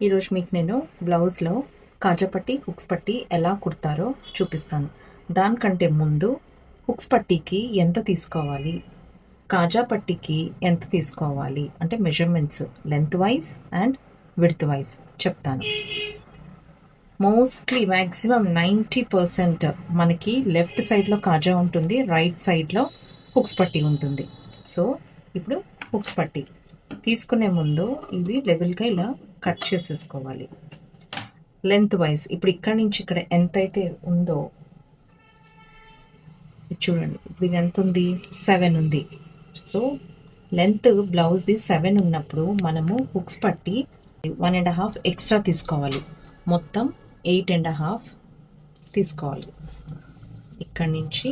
ఈరోజు మీకు నేను బ్లౌజ్లో కాజాపట్టి హుక్స్ పట్టి ఎలా కుడతారో చూపిస్తాను. దానికంటే ముందు హుక్స్ పట్టీకి ఎంత తీసుకోవాలి, కాజా పట్టీకి ఎంత తీసుకోవాలి అంటే measurements length wise and width wise చెప్తాను. మోస్ట్లీ మ్యాక్సిమం 90% మనకి లెఫ్ట్ సైడ్లో కాజా ఉంటుంది, రైట్ సైడ్లో హుక్స్ పట్టీ ఉంటుంది. సో ఇప్పుడు హుక్స్ పట్టీ తీసుకునే ముందు ఇవి లెవెల్గా ఇలా కట్ చేసేసుకోవాలి. లెంత్ వైజ్ ఇప్పుడు ఇక్కడి నుంచి ఇక్కడ ఎంతైతే ఉందో చూడండి. ఇప్పుడు ఇది ఎంత ఉంది, 7 ఉంది. సో లెంత్ బ్లౌజ్ది 7 ఉన్నప్పుడు మనము హుక్స్ పట్టి 1.5 ఎక్స్ట్రా తీసుకోవాలి. మొత్తం 8.5 తీసుకోవాలి. ఇక్కడి నుంచి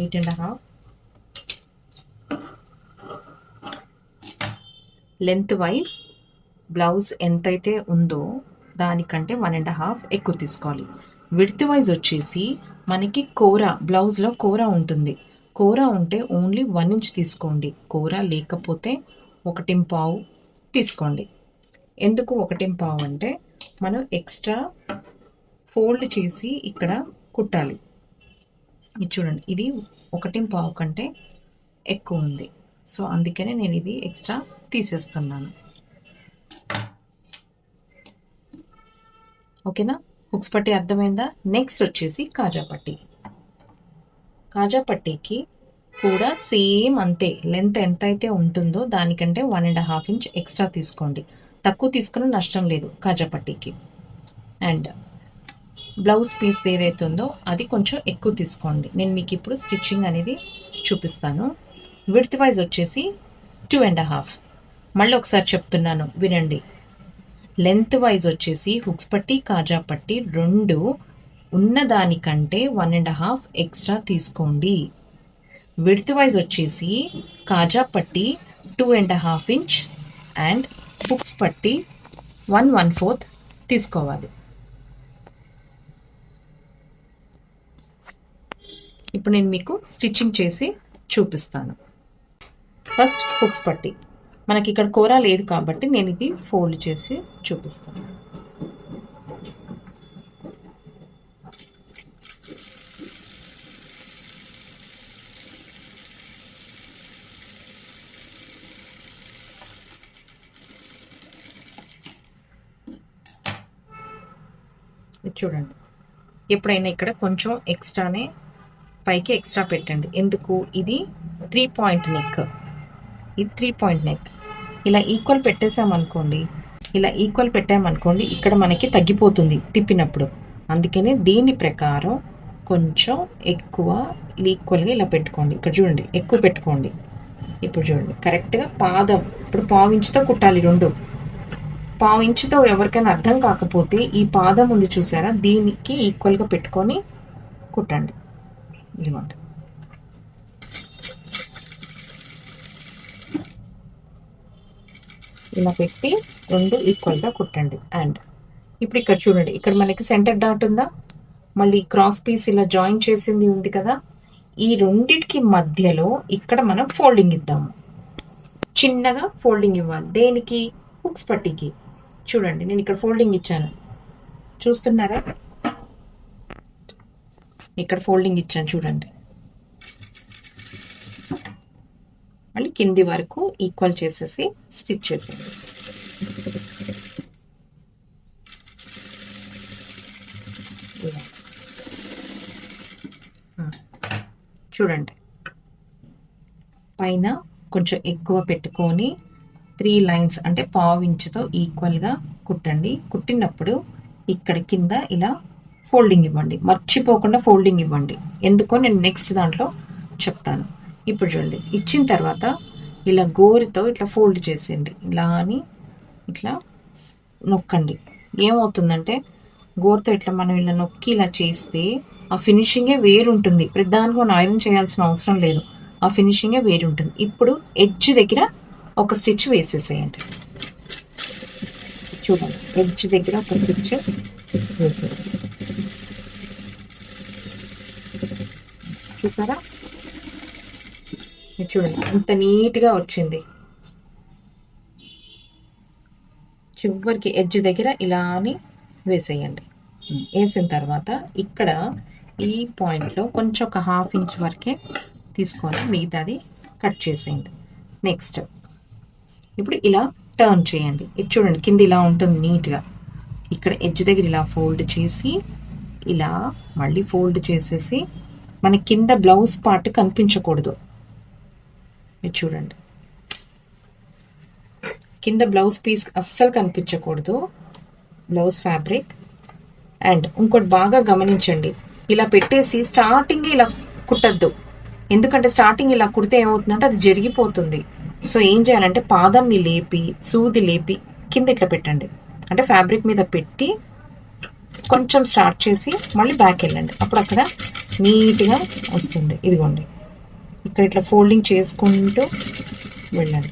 8.5 లెంత్ వైజ్ బ్లౌజ్ ఎంతైతే ఉందో దానికంటే 1.5 ఎక్కువ తీసుకోవాలి. విడ్త్ వైజ్ వచ్చేసి మనకి బ్లౌజ్లో కూర ఉంటుంది. కూర ఉంటే ఓన్లీ 1 ఇంచ్ తీసుకోండి. కూర లేకపోతే 1.5 తీసుకోండి. ఎందుకు 1.5 అంటే మనం ఎక్స్ట్రా ఫోల్డ్ చేసి ఇక్కడ కుట్టాలి. ఇది చూడండి, ఇది 1.5 కంటే ఎక్కువ ఉంది. సో అందుకనే నేను ఇది ఎక్స్ట్రా తీసేస్తున్నాను. ఓకేనా, హుక్స్ పట్టి అర్థమైందా? నెక్స్ట్ వచ్చేసి కాజా పట్టి. కాజా పట్టీకి కూడా సేమ్ అంతే, లెంత్ ఎంతైతే ఉంటుందో దానికంటే 1.5 ఇంచ్ ఎక్స్ట్రా తీసుకోండి. తక్కువ తీసుకున్న నష్టం లేదు కాజా పట్టీకి. అండ్ బ్లౌజ్ పీస్ ఏదైతే ఉందో అది కొంచెం ఎక్కువ తీసుకోండి. నేను మీకు ఇప్పుడు స్టిచ్చింగ్ అనేది చూపిస్తాను. విడ్త్ వైజ్ వచ్చేసి 2.5. మళ్ళీ ఒకసారి చెప్తున్నాను వినండి. లెంత్ వైజ్ వచ్చేసి హుక్స్ పట్టి కాజా పట్టి 2 ఉన్నదానికంటే 1.5 ఎక్స్ట్రా తీసుకోండి. విడ్త్ వైజ్ వచ్చేసి కాజా పట్టి 2.5 ఇంచ్ అండ్ హుక్స్ పట్టి 1/4 తీసుకోవాలి. ఇప్పుడు నేను మీకు స్టిచ్చింగ్ చేసి చూపిస్తాను. ఫస్ట్ హుక్స్ పట్టి. మనకి ఇక్కడ కూర లేదు కాబట్టి నేను ఇది ఫోల్డ్ చేసి చూపిస్తాను. చూడండి, ఎప్పుడైనా ఇక్కడ కొంచెం ఎక్స్ట్రానే పైకి ఎక్స్ట్రా పెట్టండి. ఎందుకు, ఇది 3 పాయింట్ నెక్, ఇది 3 పాయింట్ నెక్. ఇలా ఈక్వల్ పెట్టామనుకోండి ఇక్కడ మనకి తగ్గిపోతుంది తిప్పినప్పుడు. అందుకనే దీని ప్రకారం కొంచెం ఎక్కువ ఈక్వల్గా ఇలా పెట్టుకోండి. ఇక్కడ చూడండి, ఎక్కువ పెట్టుకోండి. ఇప్పుడు చూడండి కరెక్ట్గా పాదం, ఇప్పుడు 1/4 ఇంచుతో కుట్టాలి. 2 1/4 ఇంచుతో ఎవరికైనా అర్థం కాకపోతే ఈ పాదం ఉంది చూసారా, దీనికి ఈక్వల్గా పెట్టుకొని కుట్టండి. ఇదిగోండి, ఇలా పెట్టి 2 ఈక్వల్గా కుట్టండి. అండ్ ఇప్పుడు ఇక్కడ చూడండి, ఇక్కడ మనకి సెంటర్ డాట్ ఉందా, మళ్ళీ క్రాస్ పీస్ ఇలా జాయిన్ చేసింది ఉంది కదా, ఈ రెండిటికి మధ్యలో ఇక్కడ మనం ఫోల్డింగ్ ఇద్దాము. చిన్నగా ఫోల్డింగ్ ఇవ్వాలి. దేనికి, హుక్స్ పట్టీకి. చూడండి, నేను ఇక్కడ ఫోల్డింగ్ ఇచ్చాను, చూస్తున్నారా? ఇక్కడ ఫోల్డింగ్ ఇచ్చాను చూడండి. మళ్ళీ కింది వరకు ఈక్వల్ చేసేసి స్టిచ్ చేసేయండి. చూడండి, పైన కొంచెం ఎక్కువ పెట్టుకొని 3 లైన్స్ అంటే 1/4 ఇంచుతో ఈక్వల్గా కుట్టండి. కుట్టినప్పుడు ఇక్కడ కింద ఇలా ఫోల్డింగ్ ఇవ్వండి. మర్చిపోకుండా ఫోల్డింగ్ ఇవ్వండి. ఎందుకో నేను నెక్స్ట్ దాంట్లో చెప్తాను. ఇప్పుడు చూడండి, ఇచ్చిన తర్వాత ఇలా గోరుతో ఇట్లా ఫోల్డ్ చేసేయండి. ఇలా అని ఇట్లా నొక్కండి. ఏమవుతుందంటే గోరుతో ఇట్లా మనం ఇలా నొక్కి ఇలా చేస్తే ఆ ఫినిషింగే వేరుంటుంది. ప్రతిదానికి మనం ఐరన్ చేయాల్సిన అవసరం లేదు, ఆ ఫినిషింగే వేరుంటుంది. ఇప్పుడు ఎడ్జ్ దగ్గర ఒక స్టిచ్ వేసేసేయండి. చూడండి, ఎడ్జ్ దగ్గర ఒక స్టిచ్ వేసేయండి. చూసారా, చూడండి ఎంత నీట్గా వచ్చింది. చివరికి ఎడ్జ్ దగ్గర ఇలా అని వేసేయండి. వేసిన తర్వాత ఇక్కడ ఈ పాయింట్లో కొంచెం ఒక 1/2 ఇంచ్ వరకే తీసుకొని మిగతాది కట్ చేసేయండి. నెక్స్ట్ ఇప్పుడు ఇలా టర్న్ చేయండి. ఇది చూడండి కింద ఇలా ఉంటుంది నీట్గా. ఇక్కడ ఎడ్జ్ దగ్గర ఇలా ఫోల్డ్ చేసి ఇలా మళ్ళీ ఫోల్డ్ చేసేసి మన కింద బ్లౌజ్ పార్ట్ కనిపించకూడదు. ఇది చూడండి కింద బ్లౌజ్ పీస్ అస్సలు కనిపించకూడదు, బ్లౌజ్ ఫ్యాబ్రిక్. అండ్ ఇంకోటి బాగా గమనించండి, ఇలా పెట్టేసి స్టార్టింగ్ ఇలా కుట్టద్దు. ఎందుకంటే స్టార్టింగ్ ఇలా కుడితే ఏమవుతుందంటే అది జరిగిపోతుంది. సో ఏం చేయాలంటే పాదంని లేపి సూది లేపి కింద ఇట్లా పెట్టండి. అంటే ఫ్యాబ్రిక్ మీద పెట్టి కొంచెం స్టార్ట్ చేసి మళ్ళీ బ్యాక్ వెళ్ళండి. అప్పుడు అక్కడ నీట్గా వస్తుంది. ఇదిగోండి ఇక్కడ ఇట్లా ఫోల్డింగ్ చేసుకుంటూ వెళ్ళండి.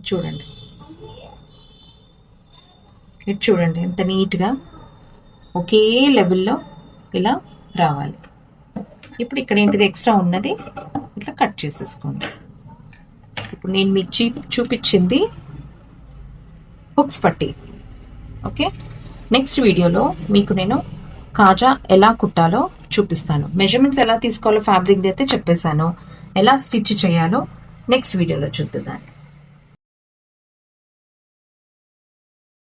చూడండి ఇది చూడండి ఎంత నీట్గా ఒకే లెవెల్లో ఇలా రావాలి. ఇప్పుడు ఇక్కడ ఏంటిది ఎక్స్ట్రా ఉన్నది ఇట్లా కట్ చేసేసుకోండి. ఇప్పుడు నేను మీకు చూపించింది హుక్స్ పట్టి. ఓకే, నెక్స్ట్ వీడియోలో మీకు నేను కాజా ఎలా కుట్టాలో చూపిస్తాను. మెజర్మెంట్స్ ఎలా తీసుకోవాలో ఫ్యాబ్రిక్ది అయితే చెప్పేశాను. ఎలా స్టిచ్ చేయాలో నెక్స్ట్ వీడియోలో చూద్దాం.